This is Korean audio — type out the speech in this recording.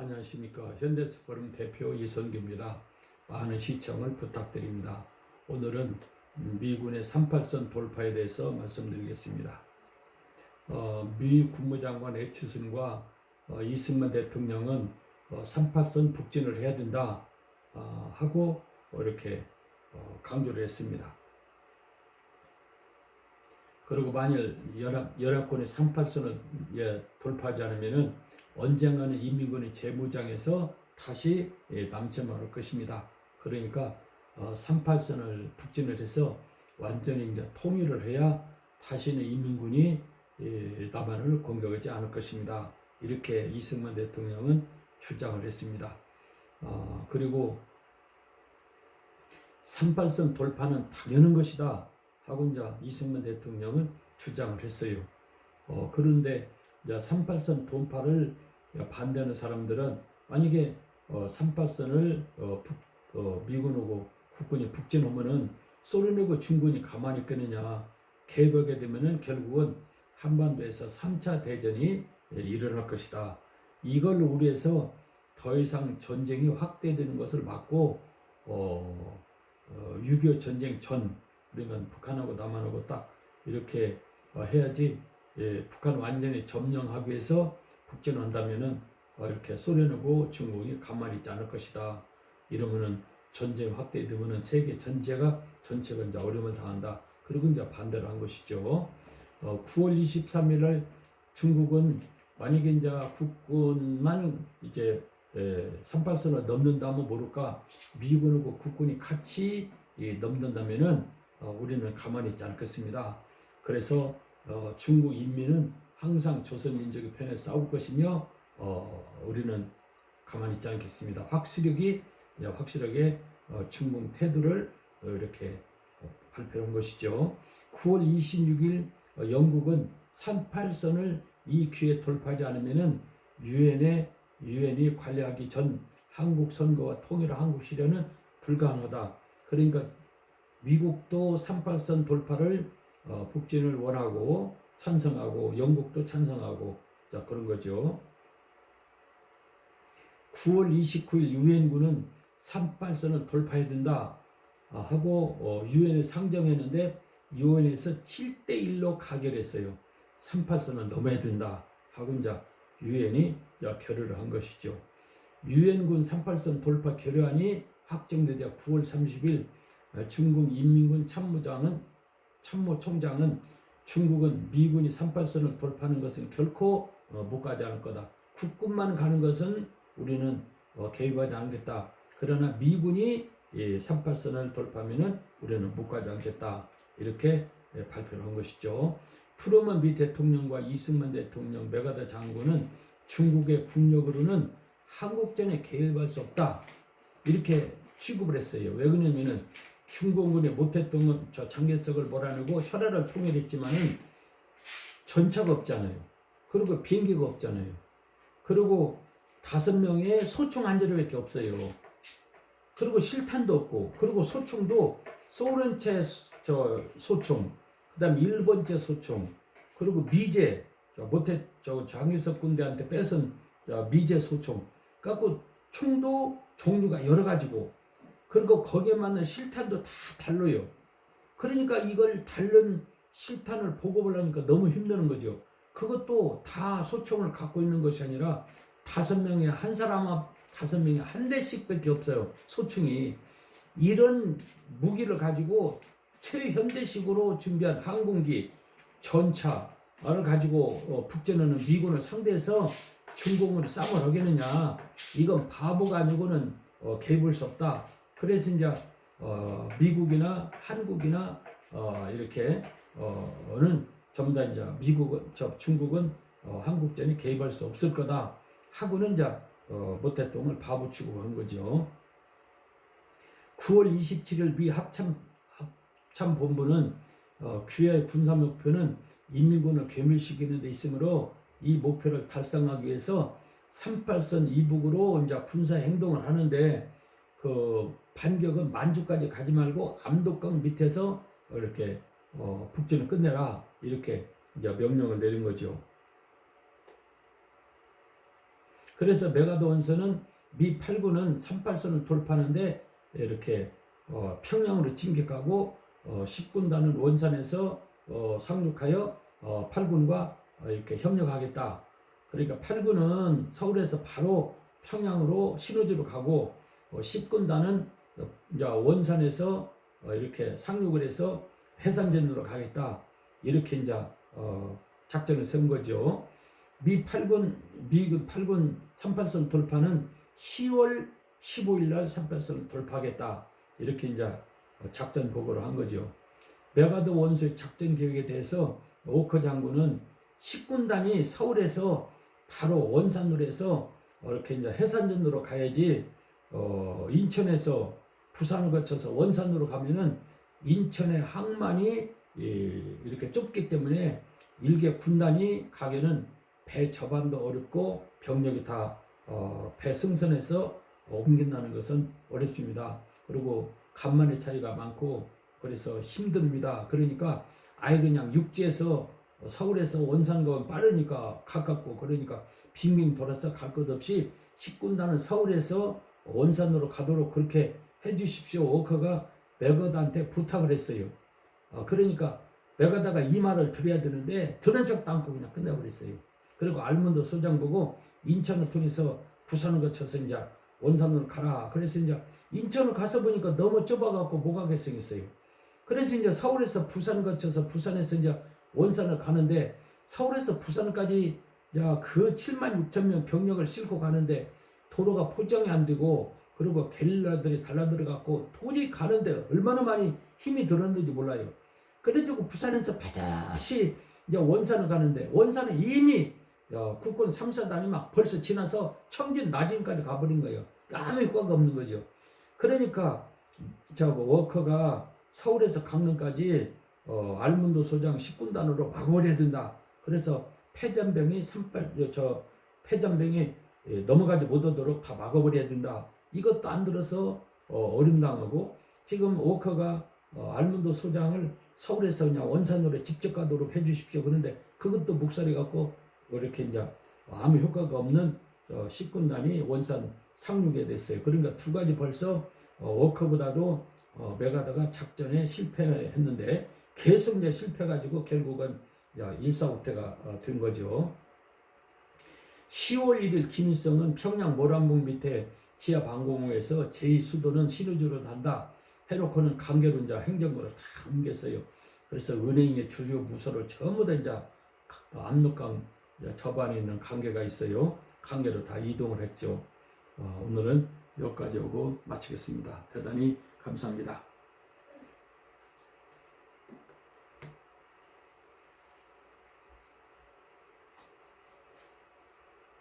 안녕하십니까. 현대스포럼 대표 이선규입니다. 많은 시청을 부탁드립니다. 오늘은 미군의 38선 돌파에 대해서 말씀드리겠습니다. 미 국무장관 애치슨과 이승만 대통령은 38선 북진을 해야 된다 하고 이렇게 강조를 했습니다. 그리고 만일 연합군이 38선을 돌파하지 않으면 언젠가는 인민군이 재무장해서 다시 남침할 것입니다. 그러니까 38선을 북진을 해서 완전히 이제 통일을 해야 다시는 인민군이 남한을 공격하지 않을 것입니다. 이렇게 이승만 대통령은 주장을 했습니다. 그리고 38선 돌파는 당연한 것이다 하고 이제 이승만 대통령은 주장을 했어요. 그런데 이제 38선 돌파를 반대하는 사람들은 만약에 38선을 미군하고 국군이 북진하면은 소련하고 중국이 가만히 있겠느냐, 개벽에 되면은 결국은 한반도에서 3차 대전이 일어날 것이다. 이걸 우려해서 더 이상 전쟁이 확대되는 것을 막고 6.25 전쟁 전, 그러면 북한하고 남한하고 딱 이렇게 해야지. 북한 완전히 점령하기 위해서 북진한다면은 이렇게 소련하고 중국이 가만히 있지 않을 것이다. 이러면은 전쟁 확대되면은 세계 전체가 이제 어려움을 당한다. 그리고 이제 반대를 한 것이죠. 9월 23일 날 중국은 만약에 이제 국군만 이제 38선을 넘는다면 모를까, 미군하고 국군이 같이 넘는다면은 우리는 가만히 있지 않겠습니다. 그래서 중국 인민은 항상 조선민족의 편에 싸울 것이며 우리는 가만히 있지 않겠습니다. 확실하게 중국 태도를 이렇게 발표한 것이죠. 9월 26일 영국은 38선을 이 기회에 돌파하지 않으면은 유엔이 관리하기 전 한국 선거와 통일한 한국 실현은 불가능하다. 그러니까 미국도 38선 돌파를 북진을 원하고 찬성하고 영국도 찬성하고 자 그런 거죠. 9월 29일 유엔군은 38선을 돌파해야 된다 하고 유엔에 상정했는데 유엔에서 7대1로 가결했어요. 38선을 넘어야 된다 하고 이제 유엔이 결의를 한 것이죠. 유엔군 38선 돌파 결의안이 확정되자 9월 30일 중국 인민군 참모총장은 중국은 미군이 38선을 돌파하는 것은 결코 못 가지 않을 거다. 국군만 가는 것은 우리는 개입하지 않겠다. 그러나 미군이 38선을 돌파하면 우리는 못 가지 않겠다. 이렇게 발표를 한 것이죠. 트루먼 미 대통령과 이승만 대통령, 메가더 장군은 중국의 국력으로는 한국전에 개입할 수 없다. 이렇게 취급을 했어요. 왜 그러냐면은 중공군이 못했던 건 저 장개석을 몰아내고 철화를 통일했지만은 전차가 없잖아요. 그리고 비행기가 없잖아요. 그리고 5명의 소총 안전함밖에 없어요. 그리고 실탄도 없고, 그리고 소총도 소련제 소총, 그다음 일본제 소총, 그리고 미제 장개석 군대한테 뺏은 미제 소총. 갖고 총도 종류가 여러 가지고. 그리고 거기에 맞는 실탄도 다 달라요. 그러니까 이걸 다른 실탄을 보급을 하니까 너무 힘드는 거죠. 그것도 다 소총을 갖고 있는 것이 아니라 5명에 한 사람 앞 5명이 한 대씩밖에 없어요. 소총이. 이런 무기를 가지고 최현대식으로 준비한 항공기, 전차를 가지고 북전하는 미군을 상대해서 중공군이 싸움을 하겠느냐. 이건 바보가 아니고는 개입할 수 없다. 그래서 이제 미국이나 한국이나 이렇게 는 전부 다 이제 중국은 한국전에 개입할 수 없을 거다 하고는 이제 모태똥을 바보 취급한 거죠. 9월 27일 미 합참본부는 귀의 군사 목표는 인민군을 괴멸시키는 데 있으므로 이 목표를 달성하기 위해서 38선 이북으로 이제 군사 행동을 하는데 그 반격은 만주까지 가지 말고 암독강 밑에서 이렇게 북진을 끝내라, 이렇게 이제 명령을 내린 거죠. 그래서 메가더 원선은 미 8군은 38선을 돌파하는데 이렇게 평양으로 진격하고 10군단은 원산에서 상륙하여 8군과 이렇게 협력하겠다. 그러니까 8군은 서울에서 바로 평양으로 신호지로 가고 10군단은 이제 원산에서 이렇게 상륙을 해서 해산전으로 가겠다. 이렇게 이제 작전을 세운 거죠. 미군 8군 38선 돌파는 10월 15일 날 38선을 돌파하겠다. 이렇게 이제 작전 보고를 한 거죠. 메가더 원수의 작전 계획에 대해서 워커 장군은 10군단이 서울에서 바로 원산으로 해서 이렇게 이제 해산전으로 가야지 인천에서 부산을 거쳐서 원산으로 가면은 인천의 항만이 이렇게 좁기 때문에 일개 군단이 가기는 배 접안도 어렵고 병력이 다 배 승선해서 옮긴다는 것은 어렵습니다. 그리고 간만의 차이가 많고 그래서 힘듭니다. 그러니까 아예 그냥 육지에서 서울에서 원산 가면 빠르니까 가깝고 그러니까 빙빙 돌아서 갈 것 없이 10군단은 서울에서 원산으로 가도록 그렇게 해주십시오. 워커가 메가더한테 부탁을 했어요. 그러니까 메가더가 이 말을 들어야 되는데 들은 척도 않고 그냥 끝내버렸어요. 그리고 알몬드 소장 보고 인천을 통해서 부산을 거쳐서 이제 원산으로 가라. 그래서 이제 인천을 가서 보니까 너무 좁아갖고 못 가게 생겼어요. 그래서 이제 서울에서 부산을 거쳐서 부산에서 이제 원산을 가는데 서울에서 부산까지 그 7만 6천 명 병력을 싣고 가는데 도로가 포장이 안 되고 그리고 게릴라들이 달라들어갖고 도저히 가는데 얼마나 많이 힘이 들었는지 몰라요. 그래가지고 부산에서 바다시 이제 원산을 가는데 원산은 이미 국군 3사단이 막 벌써 지나서 청진 나진까지 가버린 거예요. 아무 효과가 없는 거죠. 그러니까 워커가 서울에서 강릉까지 알문도 소장 10군단으로 막아버려야 된다. 그래서 패잔병이 넘어가지 못하도록 다 막아버려야 된다. 이것도 안 들어서 어림당하고 지금 워커가 알문도 소장을 서울에서 그냥 원산으로 직접 가도록 해주십시오. 그런데 그것도 묵살이 갖고 이렇게 이제 아무 효과가 없는 10군단이 원산 상륙에 됐어요. 그러니까 두 가지 벌써 워커보다도 메가더가 작전에 실패했는데 계속 이제 실패가지고 결국은 일사후퇴가 된 거죠. 10월 1일 김일성은 평양 모란봉 밑에 지하 방공호에서 제2수도는 신의주로 한다 해놓고는 강제로 이제 행정부를 다 옮겼어요. 그래서 은행의 주요 부서를 전부 다 이제 압록강 저반에 있는 강계가 있어요. 강계로 다 이동을 했죠. 오늘은 여기까지 오고 마치겠습니다. 대단히 감사합니다.